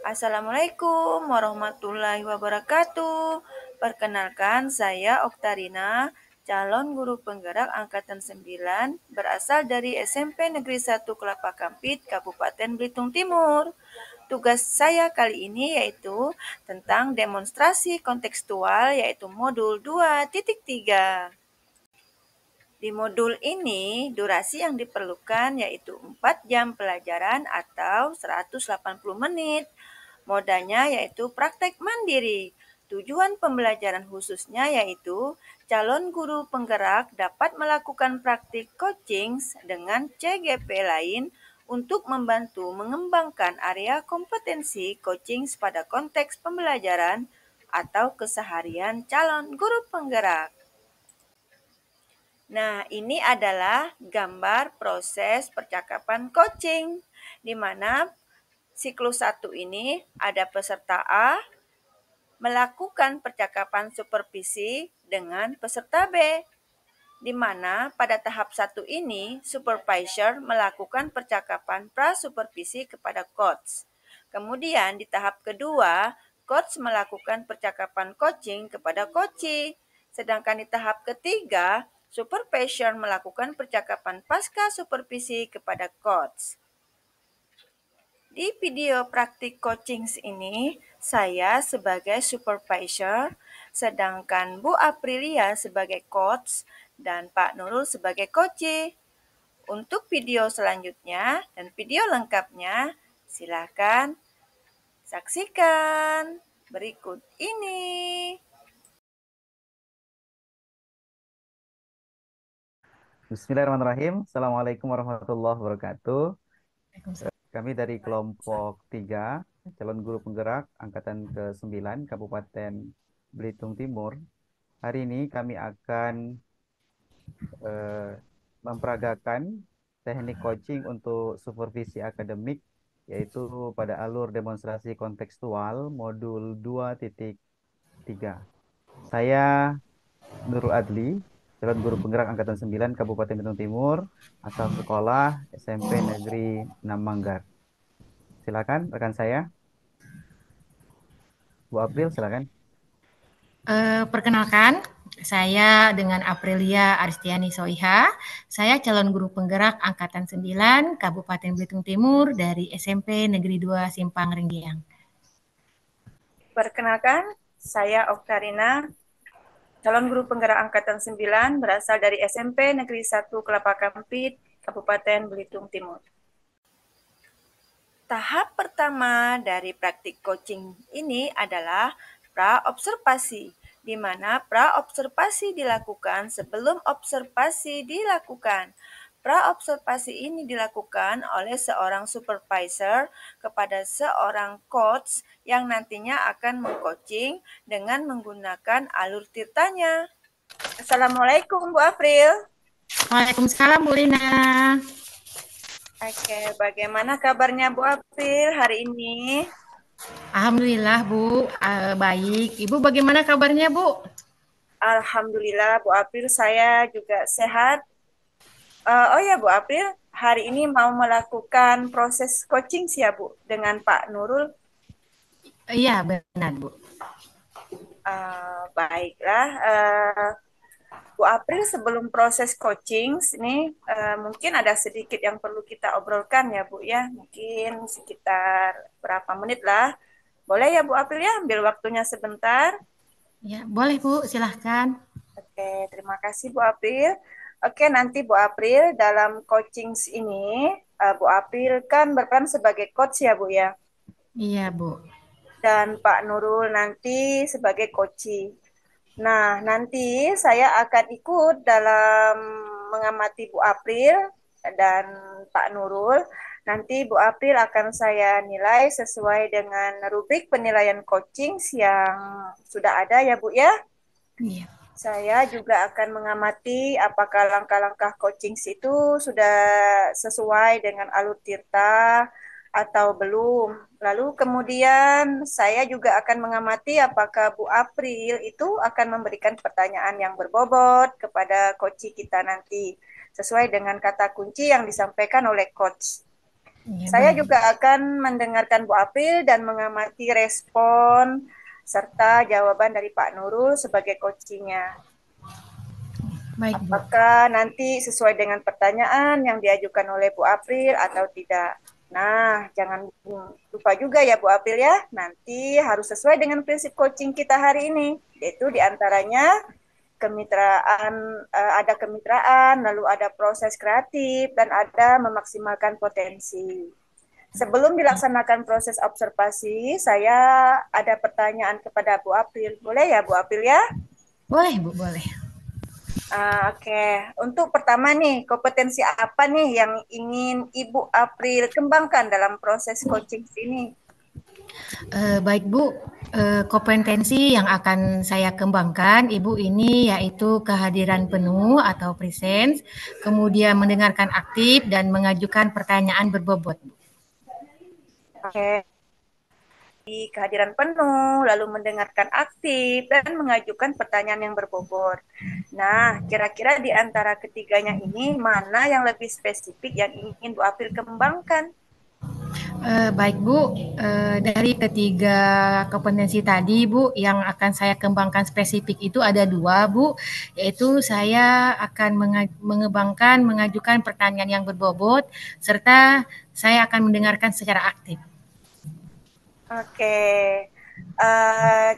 Assalamualaikum warahmatullahi wabarakatuh. Perkenalkan, saya Oktarina, calon guru penggerak angkatan 9, berasal dari SMP Negeri 1 Kelapa Kampit, Kabupaten Belitung Timur. Tugas saya kali ini yaitu tentang demonstrasi kontekstual, yaitu modul 2.3. Di modul ini, durasi yang diperlukan yaitu 4 jam pelajaran atau 180 menit. Modanya yaitu praktek mandiri. Tujuan pembelajaran khususnya yaitu calon guru penggerak dapat melakukan praktik coaching dengan CGP lain untuk membantu mengembangkan area kompetensi coaching pada konteks pembelajaran atau keseharian calon guru penggerak. Nah, ini adalah gambar proses percakapan coaching, di mana siklus 1 ini ada peserta A melakukan percakapan supervisi dengan peserta B, di mana pada tahap 1 ini supervisor melakukan percakapan pra-supervisi kepada coach. Kemudian di tahap kedua, coach melakukan percakapan coaching kepada coachee. Sedangkan di tahap ketiga, supervisor melakukan percakapan pasca supervisi kepada coach. Di video praktik coaching ini, saya sebagai supervisor, sedangkan Bu Aprilia sebagai coach, dan Pak Nurul sebagai coachee. Untuk video selanjutnya dan video lengkapnya, silakan saksikan berikut ini. Bismillahirrahmanirrahim. Assalamualaikum warahmatullahi wabarakatuh. Kami dari kelompok 3, calon guru penggerak angkatan ke-9 Kabupaten Belitung Timur. Hari ini kami akan memperagakan teknik coaching untuk supervisi akademik, yaitu pada alur demonstrasi kontekstual modul 2.3. Saya Nurul Adli, calon guru penggerak angkatan 9 Kabupaten Belitung Timur, asal sekolah SMP Negeri 6 Manggar. Silakan rekan saya, Bu April, silakan. Perkenalkan, saya dengan Aprilia Aristiani Soiha. Saya calon guru penggerak angkatan 9 Kabupaten Belitung Timur dari SMP Negeri 2 Simpang Renggiang. Perkenalkan, saya Oktarina, calon guru penggerak angkatan 9, berasal dari SMP Negeri 1 Kelapa Kampit, Kabupaten Belitung Timur. Tahap pertama dari praktik coaching ini adalah pra-observasi, di mana pra-observasi dilakukan sebelum observasi dilakukan. Pra-observasi ini dilakukan oleh seorang supervisor kepada seorang coach yang nantinya akan mengcoaching dengan menggunakan alur tirtanya. Assalamualaikum Bu April. Waalaikumsalam Bu Lina. Oke, bagaimana kabarnya Bu April hari ini? Alhamdulillah Bu, baik. Ibu bagaimana kabarnya Bu? Alhamdulillah Bu April, saya juga sehat. Oh ya Bu April, hari ini mau melakukan proses coaching sih ya Bu dengan Pak Nurul. Iya benar Bu. Baiklah, Bu April, sebelum proses coaching ini mungkin ada sedikit yang perlu kita obrolkan ya Bu ya, mungkin sekitar berapa menit lah. Boleh ya Bu April ya, ambil waktunya sebentar. Ya boleh Bu, silahkan. Oke, terima kasih Bu April. Oke, nanti Bu April dalam coaching ini, Bu April kan berperan sebagai coach ya Bu ya. Iya Bu. Dan Pak Nurul nanti sebagai coachee. Nah, nanti saya akan ikut dalam mengamati Bu April dan Pak Nurul. Nanti Bu April akan saya nilai sesuai dengan rubrik penilaian coaching yang sudah ada ya Bu ya. Iya. Saya juga akan mengamati apakah langkah-langkah coaching itu sudah sesuai dengan alur tirta atau belum. Lalu kemudian saya juga akan mengamati apakah Bu April itu akan memberikan pertanyaan yang berbobot kepada coach kita nanti sesuai dengan kata kunci yang disampaikan oleh coach. Ya, Saya baik. juga akan mendengarkan Bu April dan mengamati respon serta jawaban dari Pak Nurul sebagai coachingnya. Baik, Bu. Apakah nanti sesuai dengan pertanyaan yang diajukan oleh Bu April atau tidak? Nah, jangan lupa juga ya Bu April ya, nanti harus sesuai dengan prinsip coaching kita hari ini, yaitu diantaranya kemitraan, ada kemitraan, lalu ada proses kreatif, dan ada memaksimalkan potensi. Sebelum dilaksanakan proses observasi, saya ada pertanyaan kepada Bu April. Boleh ya Bu April ya? Boleh, Bu, boleh. Oke, untuk pertama nih, kompetensi apa nih yang ingin Ibu April kembangkan dalam proses coaching ini? Baik Bu, kompetensi yang akan saya kembangkan Ibu ini yaitu kehadiran penuh atau presence, kemudian mendengarkan aktif dan mengajukan pertanyaan berbobot. Oke, di kehadiran penuh, lalu mendengarkan aktif, dan mengajukan pertanyaan yang berbobot. Nah, kira-kira di antara ketiganya ini, mana yang lebih spesifik yang ingin Bu April kembangkan? Baik Bu, dari ketiga kompetensi tadi Bu, yang akan saya kembangkan spesifik itu ada dua Bu, yaitu saya akan mengembangkan mengajukan pertanyaan yang berbobot, serta saya akan mendengarkan secara aktif. Oke, uh,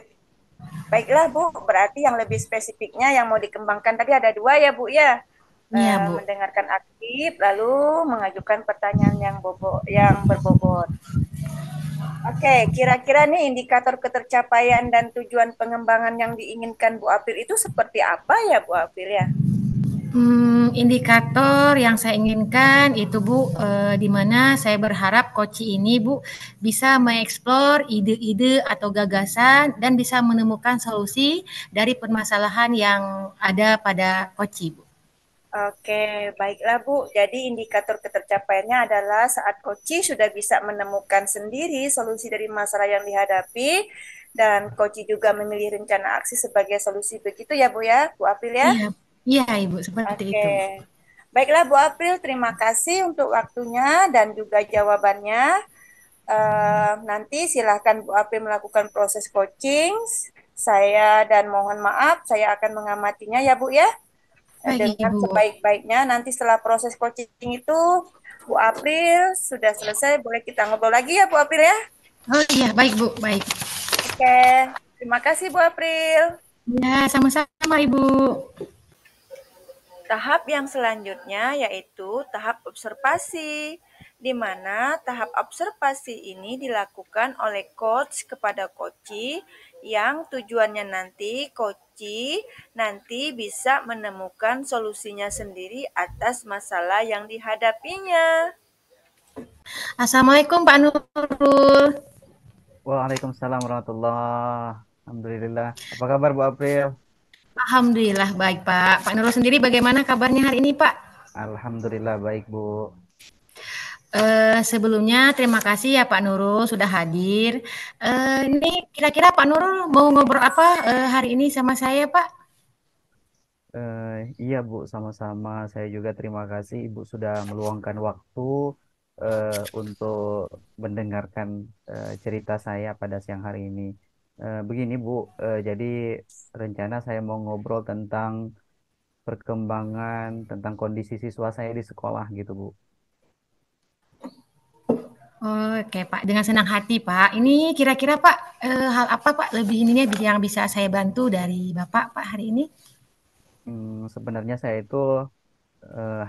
baiklah Bu, berarti yang lebih spesifiknya yang mau dikembangkan tadi ada dua ya Bu ya? Iya Bu. Mendengarkan aktif, lalu mengajukan pertanyaan yang berbobot. Oke, kira-kira nih indikator ketercapaian dan tujuan pengembangan yang diinginkan Bu Apil itu seperti apa ya Bu Apil ya? Indikator yang saya inginkan itu Bu, di mana saya berharap coach ini Bu bisa mengeksplor ide-ide atau gagasan dan bisa menemukan solusi dari permasalahan yang ada pada coach Bu. Oke, baiklah Bu. Jadi indikator ketercapaiannya adalah saat coach sudah bisa menemukan sendiri solusi dari masalah yang dihadapi dan coach juga memilih rencana aksi sebagai solusi. Begitu ya Bu ya, Bu Apil ya? Iya, iya Ibu, seperti Oke. itu. Baiklah Bu April, terima kasih untuk waktunya dan juga jawabannya. Nanti silahkan Bu April melakukan proses coaching. Saya dan mohon maaf, saya akan mengamatinya ya Bu ya. Baik Dengan Ibu. sebaik-baiknya, nanti setelah proses coaching itu, Bu April sudah selesai, boleh kita ngobrol lagi ya Bu April ya? Oh iya, baik Bu, baik. Oke, terima kasih Bu April. Ya, sama-sama Ibu. Tahap yang selanjutnya yaitu tahap observasi, di mana tahap observasi ini dilakukan oleh coach kepada coachee yang tujuannya nanti bisa menemukan solusinya sendiri atas masalah yang dihadapinya. Assalamualaikum Pak Nurul. Waalaikumsalam warahmatullahi. Alhamdulillah. Apa kabar Bu April? Alhamdulillah baik Pak. Pak Nurul sendiri bagaimana kabarnya hari ini Pak? Alhamdulillah baik Bu. Sebelumnya terima kasih ya Pak Nurul sudah hadir. Ini kira-kira Pak Nurul mau ngobrol apa hari ini sama saya Pak? Iya Bu, sama-sama. Saya juga terima kasih Ibu sudah meluangkan waktu untuk mendengarkan cerita saya pada siang hari ini. Begini Bu, jadi rencana saya mau ngobrol tentang perkembangan, tentang kondisi siswa saya di sekolah gitu Bu. Oke Pak, dengan senang hati Pak. Ini kira-kira Pak hal apa Pak lebih ininya yang bisa saya bantu dari Bapak Pak hari ini? Sebenarnya saya itu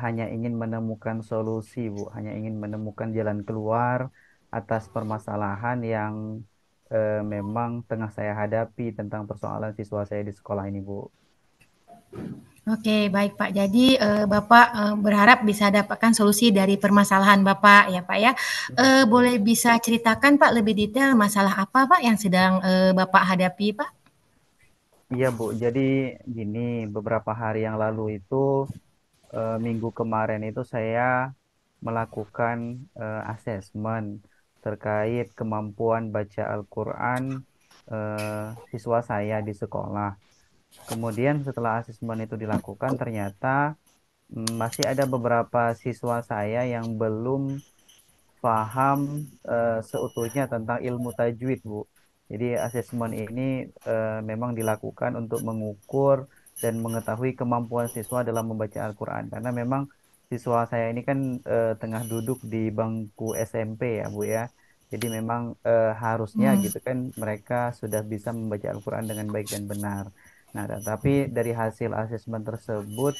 hanya ingin menemukan solusi, Bu. Hanya ingin menemukan jalan keluar atas permasalahan yang memang tengah saya hadapi tentang persoalan siswa saya di sekolah ini, Bu. Oke, baik Pak. Jadi Bapak berharap bisa dapatkan solusi dari permasalahan Bapak ya Pak ya. Boleh bisa ceritakan Pak lebih detail masalah apa Pak yang sedang Bapak hadapi Pak? Iya, Bu. Jadi gini, beberapa hari yang lalu itu, minggu kemarin itu saya melakukan asesmen terkait kemampuan baca Al-Quran siswa saya di sekolah. Kemudian setelah asesmen itu dilakukan, ternyata masih ada beberapa siswa saya yang belum paham seutuhnya tentang ilmu tajwid, Bu. Jadi asesmen ini memang dilakukan untuk mengukur dan mengetahui kemampuan siswa dalam membaca Al-Quran. Karena memang siswa saya ini kan tengah duduk di bangku SMP ya, Bu ya. Jadi memang harusnya Hmm. gitu kan mereka sudah bisa membaca Al-Quran dengan baik dan benar. Nah, tapi dari hasil asesmen tersebut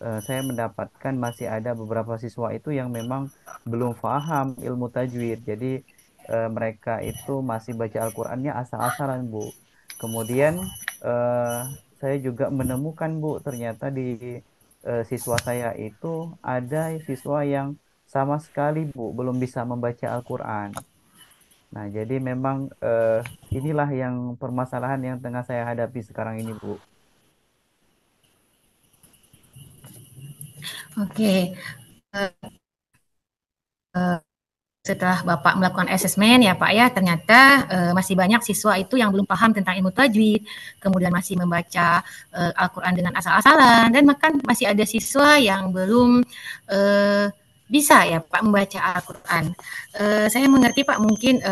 saya mendapatkan masih ada beberapa siswa itu yang memang belum paham ilmu tajwid. Jadi mereka itu masih baca Al-Qur'annya asal-asalan, Bu. Kemudian eh, saya juga menemukan, Bu, ternyata di siswa saya itu ada siswa yang sama sekali, Bu, belum bisa membaca Al-Qur'an. Nah, jadi memang inilah yang permasalahan yang tengah saya hadapi sekarang ini, Bu. Oke. Eh, Setelah Bapak melakukan asesmen ya Pak ya, ternyata masih banyak siswa itu yang belum paham tentang ilmu tajwid, kemudian masih membaca Al-Quran dengan asal-asalan, dan bahkan masih ada siswa yang belum bisa ya Pak membaca Al-Quran. Saya mengerti Pak, mungkin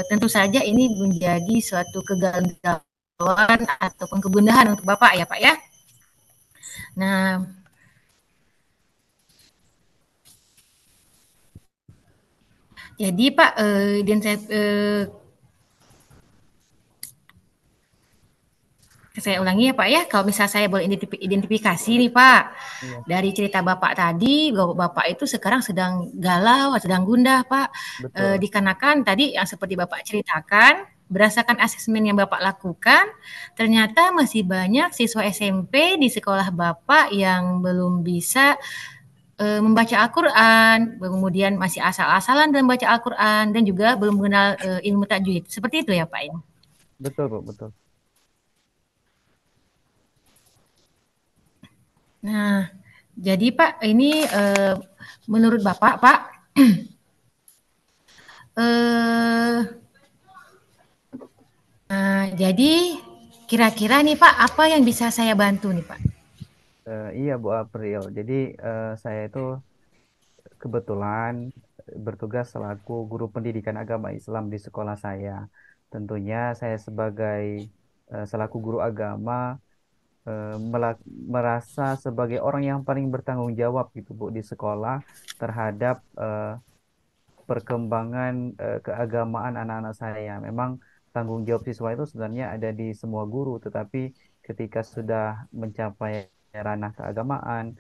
tentu saja ini menjadi suatu kegalauan ataupun kegundahan untuk Bapak ya Pak ya. Nah, jadi Pak, dan saya ulangi ya Pak ya, kalau misal saya boleh identifikasi nih Pak, Iya, dari cerita Bapak tadi, bahwa Bapak itu sekarang sedang galau, sedang gundah Pak, betul. dikarenakan tadi yang seperti Bapak ceritakan, berdasarkan asesmen yang Bapak lakukan, ternyata masih banyak siswa SMP di sekolah Bapak yang belum bisa membaca Al-Quran, kemudian masih asal-asalan dalam baca Al-Quran, dan juga belum mengenal ilmu tajwid. Seperti itu ya Pak ya? Betul, Bu, betul. Nah, jadi Pak, ini menurut Bapak, Pak, eh, jadi kira-kira nih Pak, apa yang bisa saya bantu nih Pak? Iya, Bu April. Jadi saya itu kebetulan bertugas selaku guru pendidikan agama Islam di sekolah saya. Tentunya saya sebagai selaku guru agama merasa sebagai orang yang paling bertanggung jawab gitu Bu di sekolah terhadap perkembangan keagamaan anak-anak saya. Memang tanggung jawab siswa itu sebenarnya ada di semua guru, tetapi ketika sudah mencapai ranah keagamaan,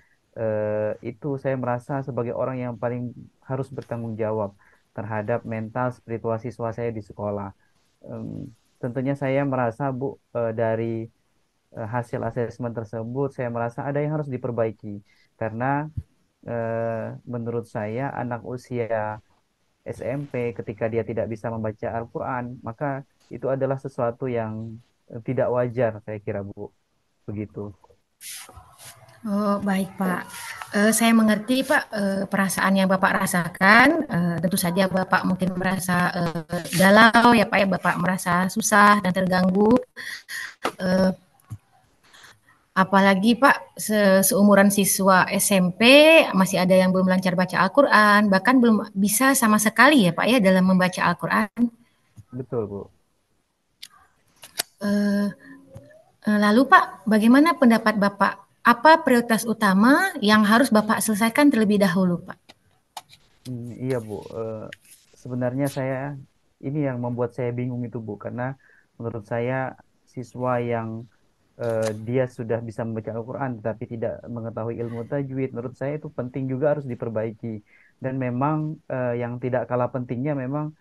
itu saya merasa sebagai orang yang paling harus bertanggung jawab terhadap mental spiritual siswa saya di sekolah. Tentunya saya merasa, Bu, dari hasil asesmen tersebut, saya merasa ada yang harus diperbaiki karena menurut saya anak usia SMP ketika dia tidak bisa membaca Al-Quran, maka itu adalah sesuatu yang tidak wajar, saya kira, Bu. Begitu. Oh, baik Pak. Saya mengerti Pak perasaan yang Bapak rasakan. Tentu saja Bapak mungkin merasa galau ya Pak ya, Bapak merasa susah dan terganggu. Eh, Apalagi Pak, seumuran siswa SMP masih ada yang belum lancar baca Al-Quran, bahkan belum bisa sama sekali ya Pak ya dalam membaca Al-Quran. Betul, Bu. Eh, Lalu Pak, bagaimana pendapat Bapak? Apa prioritas utama yang harus Bapak selesaikan terlebih dahulu Pak? Iya, Bu. Sebenarnya saya ini yang membuat saya bingung itu, Bu, karena menurut saya siswa yang dia sudah bisa membaca Al-Quran tetapi tidak mengetahui ilmu tajwid, menurut saya itu penting juga harus diperbaiki. Dan memang yang tidak kalah pentingnya memang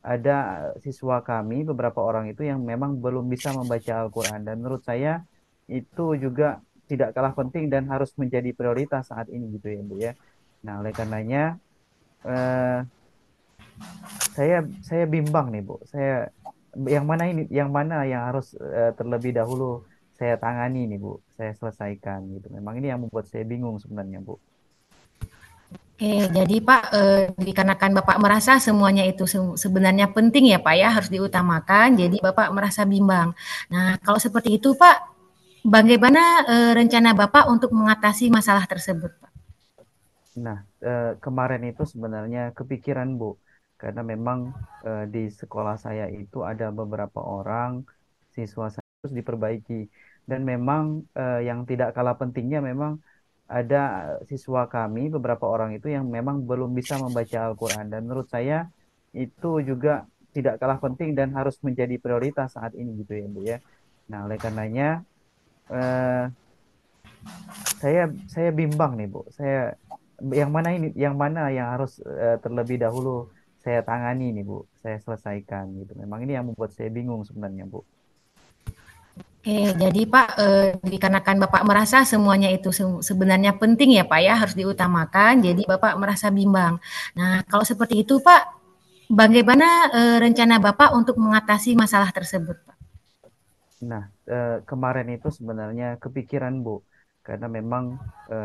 ada siswa kami, beberapa orang itu yang memang belum bisa membaca Al-Quran. Dan menurut saya itu juga tidak kalah penting dan harus menjadi prioritas saat ini gitu ya, Bu ya. Nah, oleh karenanya eh, saya saya bimbang nih, Bu. Yang mana yang harus terlebih dahulu saya tangani nih, Bu. Saya selesaikan gitu. Memang ini yang membuat saya bingung sebenarnya, Bu. Oke, jadi Pak, dikarenakan Bapak merasa semuanya itu sebenarnya penting ya Pak ya, harus diutamakan, jadi Bapak merasa bimbang. Nah, kalau seperti itu Pak, bagaimana rencana Bapak untuk mengatasi masalah tersebut Pak? Nah, kemarin itu sebenarnya kepikiran, Bu. karena memang di sekolah saya itu ada beberapa orang siswa saya harus diperbaiki, dan memang yang tidak kalah pentingnya memang ada siswa kami beberapa orang itu yang memang belum bisa membaca Al-Quran, dan menurut saya itu juga tidak kalah penting dan harus menjadi prioritas saat ini gitu ya Bu ya. Nah, oleh karenanya eh, saya saya bimbang nih Bu. Yang mana yang harus terlebih dahulu saya tangani nih Bu. Saya selesaikan gitu. Memang ini yang membuat saya bingung sebenarnya Bu. Oke, jadi Pak, dikarenakan Bapak merasa semuanya itu sebenarnya penting ya Pak ya, harus diutamakan, jadi Bapak merasa bimbang. Nah, kalau seperti itu Pak, bagaimana rencana Bapak untuk mengatasi masalah tersebut Pak? Nah, kemarin itu sebenarnya kepikiran Bu, karena memang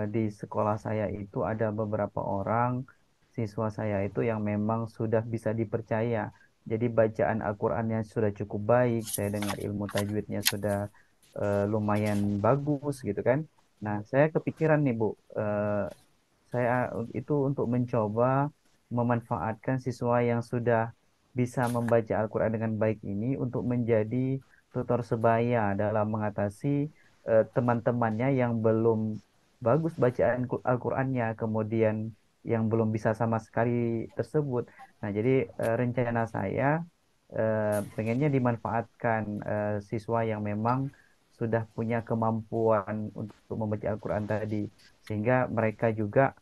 di sekolah saya itu ada beberapa orang siswa saya itu yang memang sudah bisa dipercaya. Jadi bacaan Al-Qur'annya sudah cukup baik, saya dengar ilmu tajwidnya sudah lumayan bagus gitu kan. Nah, saya kepikiran nih Bu, saya itu untuk mencoba memanfaatkan siswa yang sudah bisa membaca Al-Quran dengan baik ini untuk menjadi tutor sebaya dalam mengatasi teman-temannya yang belum bagus bacaan Al-Qurannya, kemudian yang belum bisa sama sekali tersebut. Nah, jadi rencana saya pengennya dimanfaatkan siswa yang memang sudah punya kemampuan untuk membaca Al-Quran tadi, sehingga mereka juga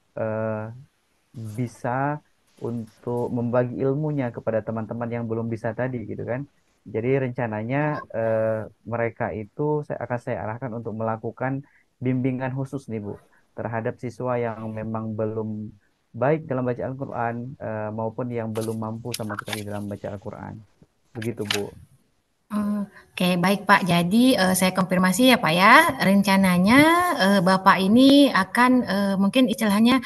bisa untuk membagi ilmunya kepada teman-teman yang belum bisa tadi gitu kan. Jadi rencananya eh, mereka itu saya arahkan untuk melakukan bimbingan khusus nih Bu terhadap siswa yang memang belum baik dalam baca Al-Quran, maupun yang belum mampu sama sekali dalam baca Al-Quran. Begitu Bu. Oke, baik Pak. Jadi saya konfirmasi ya Pak ya, rencananya Bapak ini akan mungkin istilahnya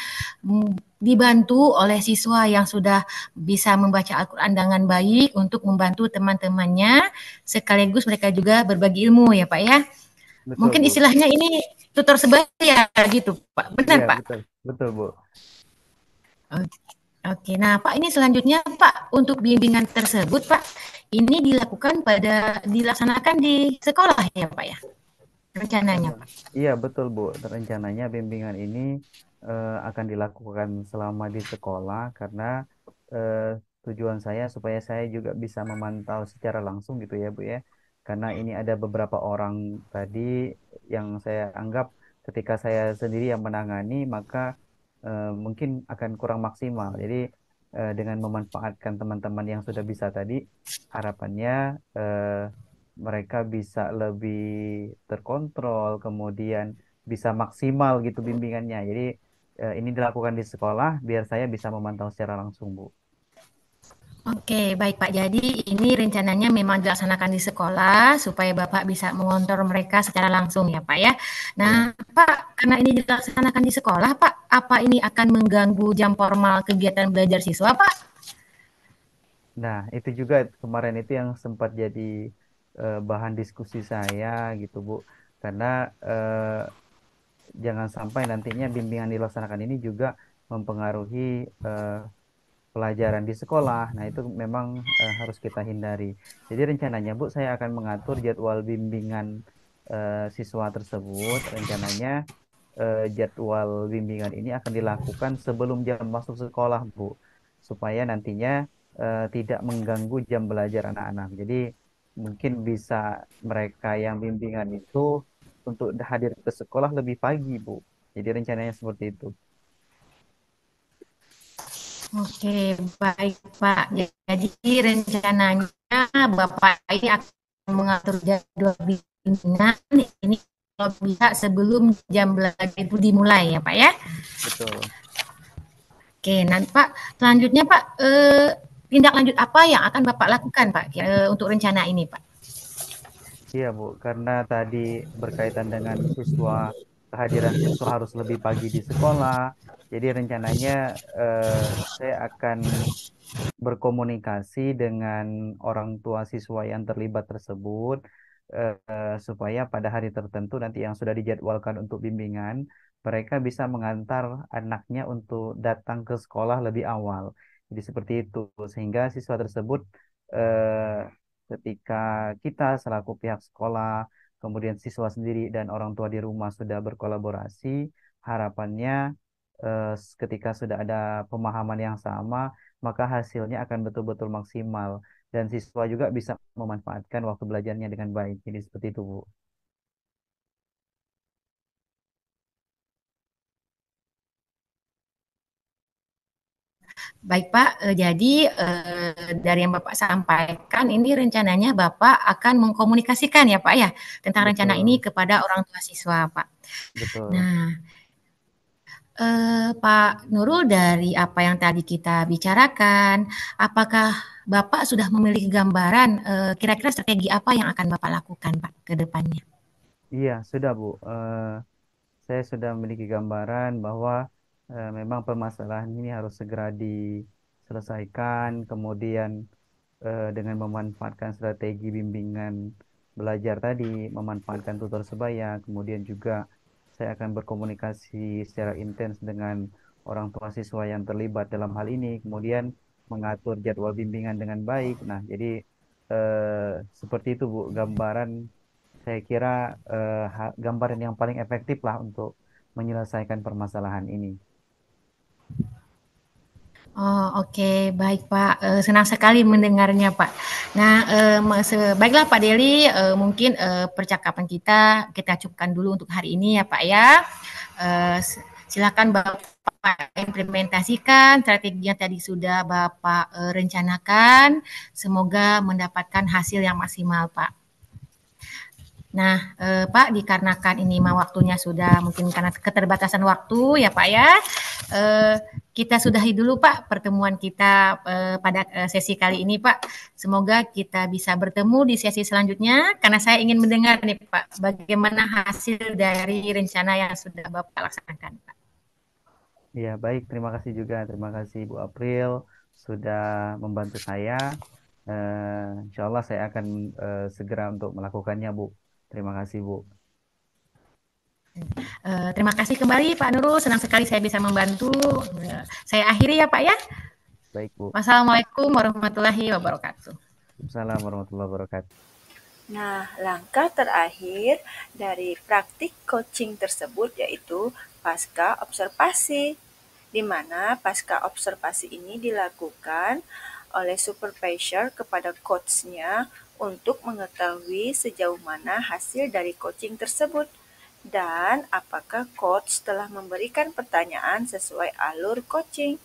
dibantu oleh siswa yang sudah bisa membaca Al-Quran dengan baik untuk membantu teman-temannya, sekaligus mereka juga berbagi ilmu ya Pak ya. Betul Mungkin Bu. istilahnya ini tutor sebaya gitu Pak, benar Iya Pak? betul. Betul Bu. Oke, nah Pak ini selanjutnya Pak untuk bimbingan tersebut Pak ini dilaksanakan di sekolah ya Pak ya rencananya Eh, Pak. iya betul Bu. Rencananya bimbingan ini akan dilakukan selama di sekolah, karena eh, tujuan saya supaya saya juga bisa memantau secara langsung gitu ya Bu ya. Karena ini ada beberapa orang tadi yang saya anggap ketika saya sendiri yang menangani maka mungkin akan kurang maksimal. Jadi dengan memanfaatkan teman-teman yang sudah bisa tadi, harapannya mereka bisa lebih terkontrol, kemudian bisa maksimal gitu bimbingannya. Jadi ini dilakukan di sekolah biar saya bisa memantau secara langsung, Bu. Oke, baik Pak. Jadi ini rencananya memang dilaksanakan di sekolah supaya Bapak bisa mengontrol mereka secara langsung ya Pak ya. Ya. Nah Pak, karena ini dilaksanakan di sekolah Pak, apa ini akan mengganggu jam formal kegiatan belajar siswa Pak? Nah, itu juga kemarin itu yang sempat jadi bahan diskusi saya gitu, Bu. Karena jangan sampai nantinya bimbingan dilaksanakan ini juga mempengaruhi eh, pelajaran di sekolah. Nah, itu memang harus kita hindari. Jadi rencananya, Bu, saya akan mengatur jadwal bimbingan siswa tersebut. Rencananya jadwal bimbingan ini akan dilakukan sebelum jam masuk sekolah, Bu, supaya nantinya tidak mengganggu jam belajar anak-anak. Jadi mungkin bisa mereka yang bimbingan itu untuk hadir ke sekolah lebih pagi, Bu. Jadi rencananya seperti itu. Oke, baik Pak. Jadi rencananya Bapak ini akan mengatur jadwal bimbingan ini kalau bisa sebelum jam belajar itu dimulai ya Pak ya. Betul. Oke, nanti Pak selanjutnya Pak tindak lanjut apa yang akan Bapak lakukan Pak untuk rencana ini Pak? Iya, Bu, karena tadi berkaitan dengan siswa, kehadiran siswa harus lebih pagi di sekolah. Jadi rencananya eh, saya akan berkomunikasi dengan orang tua siswa yang terlibat tersebut, supaya pada hari tertentu nanti yang sudah dijadwalkan untuk bimbingan, mereka bisa mengantar anaknya untuk datang ke sekolah lebih awal. Jadi seperti itu, sehingga siswa tersebut eh, ketika kita selaku pihak sekolah, kemudian siswa sendiri dan orang tua di rumah sudah berkolaborasi, harapannya ketika sudah ada pemahaman yang sama, maka hasilnya akan betul-betul maksimal dan siswa juga bisa memanfaatkan waktu belajarnya dengan baik. Jadi seperti itu, Bu. Baik Pak, jadi dari yang Bapak sampaikan ini rencananya Bapak akan mengkomunikasikan ya Pak ya tentang rencana ini Betul, kepada orang tua siswa Pak. betul. Nah, Pak Nurul, dari apa yang tadi kita bicarakan, apakah Bapak sudah memiliki gambaran kira-kira strategi apa yang akan Bapak lakukan Pak ke depannya? Iya, sudah, Bu. Saya sudah memiliki gambaran bahwa memang permasalahan ini harus segera diselesaikan, kemudian dengan memanfaatkan strategi bimbingan belajar tadi, memanfaatkan tutor sebaya, kemudian juga saya akan berkomunikasi secara intens dengan orang tua siswa yang terlibat dalam hal ini, kemudian mengatur jadwal bimbingan dengan baik. Nah, jadi seperti itu Bu, gambaran saya kira gambaran yang paling efektif lah untuk menyelesaikan permasalahan ini. Oh, oke, baik Pak. Senang sekali mendengarnya Pak. Nah, baiklah Pak Deli, mungkin percakapan kita cukupkan dulu untuk hari ini ya Pak ya. Silakan Bapak implementasikan strategi yang tadi sudah Bapak rencanakan. Semoga mendapatkan hasil yang maksimal Pak. Nah, Pak, dikarenakan ini mah waktunya sudah mungkin karena keterbatasan waktu ya Pak ya, kita sudahi dulu Pak pertemuan kita pada sesi kali ini Pak. Semoga kita bisa bertemu di sesi selanjutnya karena saya ingin mendengar nih Pak bagaimana hasil dari rencana yang sudah Bapak laksanakan Pak. Ya, baik. Terima kasih juga. Terima kasih Bu April sudah membantu saya. Insya Allah saya akan segera untuk melakukannya, Bu. Terima kasih, Bu. Terima kasih kembali Pak Nurul, senang sekali saya bisa membantu. Saya akhiri ya Pak ya. Baik, Bu. Wassalamualaikum warahmatullahi wabarakatuh. Assalamualaikum warahmatullahi wabarakatuh. Nah, langkah terakhir dari praktik coaching tersebut yaitu pasca observasi, di mana pasca observasi ini dilakukan oleh supervisor kepada coach-nya untuk mengetahui sejauh mana hasil dari coaching tersebut dan apakah coach telah memberikan pertanyaan sesuai alur coaching.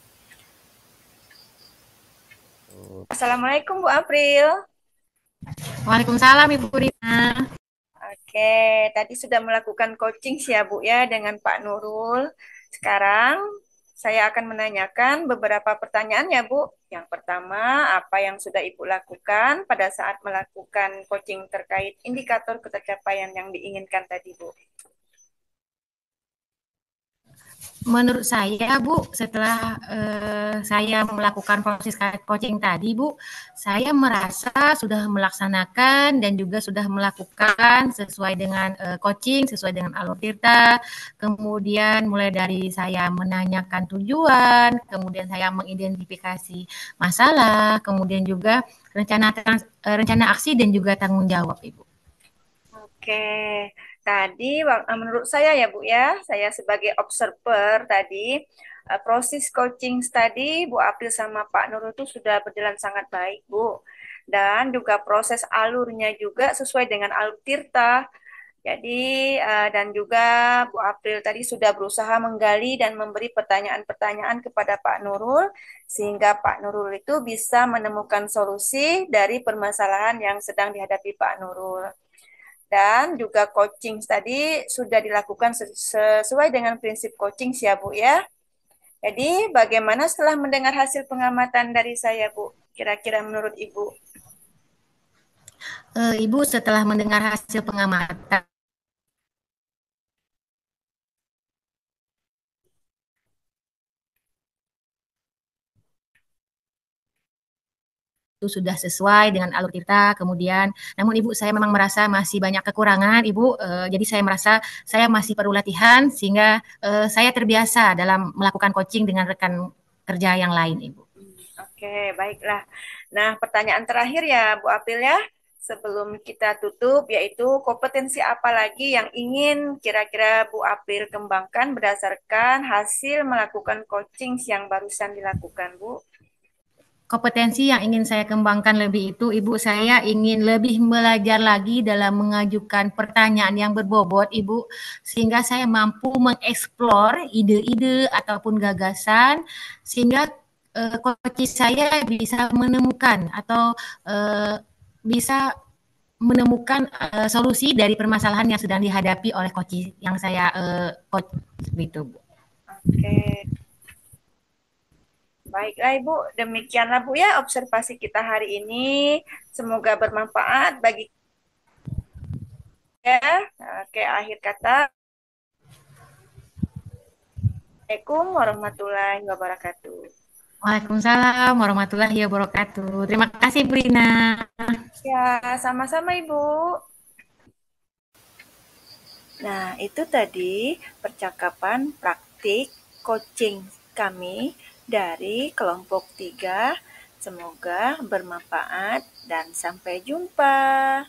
Assalamualaikum Bu April. Waalaikumsalam Ibu Rina. Oke, tadi sudah melakukan coaching sih ya Bu ya dengan Pak Nurul. Sekarang saya akan menanyakan beberapa pertanyaan ya Bu. Yang pertama, apa yang sudah Ibu lakukan pada saat melakukan coaching terkait indikator pencapaian yang diinginkan tadi Bu? Menurut saya, Bu, setelah saya melakukan proses coaching tadi, Bu, saya merasa sudah melaksanakan dan juga sudah melakukan sesuai dengan coaching, sesuai dengan alur tirta. Kemudian mulai dari saya menanyakan tujuan, kemudian saya mengidentifikasi masalah, kemudian juga rencana aksi dan juga tanggung jawab, Ibu. Oke, tadi menurut saya ya Bu ya, saya sebagai observer tadi, proses coaching tadi Bu April sama Pak Nurul itu sudah berjalan sangat baik Bu. Dan juga proses alurnya juga sesuai dengan alur Tirta. Jadi, dan juga Bu April tadi sudah berusaha menggali dan memberi pertanyaan-pertanyaan kepada Pak Nurul, sehingga Pak Nurul itu bisa menemukan solusi dari permasalahan yang sedang dihadapi Pak Nurul. Dan juga coaching tadi sudah dilakukan sesuai dengan prinsip coaching ya Bu ya. Jadi bagaimana setelah mendengar hasil pengamatan dari saya Bu? Kira-kira menurut Ibu? Ibu setelah mendengar hasil pengamatan itu sudah sesuai dengan alur kita. Kemudian, namun Ibu saya memang merasa masih banyak kekurangan, Ibu. Jadi saya merasa saya masih perlu latihan sehingga saya terbiasa dalam melakukan coaching dengan rekan kerja yang lain, Ibu. Oke, baiklah. Nah, pertanyaan terakhir ya, Bu Apil ya. Sebelum kita tutup, yaitu kompetensi apa lagi yang ingin kira-kira Bu Apil kembangkan berdasarkan hasil melakukan coaching yang barusan dilakukan, Bu? Kompetensi yang ingin saya kembangkan lebih itu, Ibu, saya ingin lebih belajar lagi dalam mengajukan pertanyaan yang berbobot, Ibu, sehingga saya mampu mengeksplor ide-ide ataupun gagasan, sehingga coach saya bisa menemukan atau bisa menemukan solusi dari permasalahan yang sedang dihadapi oleh coach yang saya coach begitu, Bu. Oke. Baiklah Ibu, demikianlah Bu ya observasi kita hari ini. Semoga bermanfaat bagi ya. Oke, akhir kata. Assalamualaikum warahmatullahi wabarakatuh. Waalaikumsalam warahmatullahi wabarakatuh. Terima kasih, Bu Rina. Ya, sama-sama Ibu. Nah, itu tadi percakapan praktik coaching kami dari kelompok 3. Semoga bermanfaat dan sampai jumpa.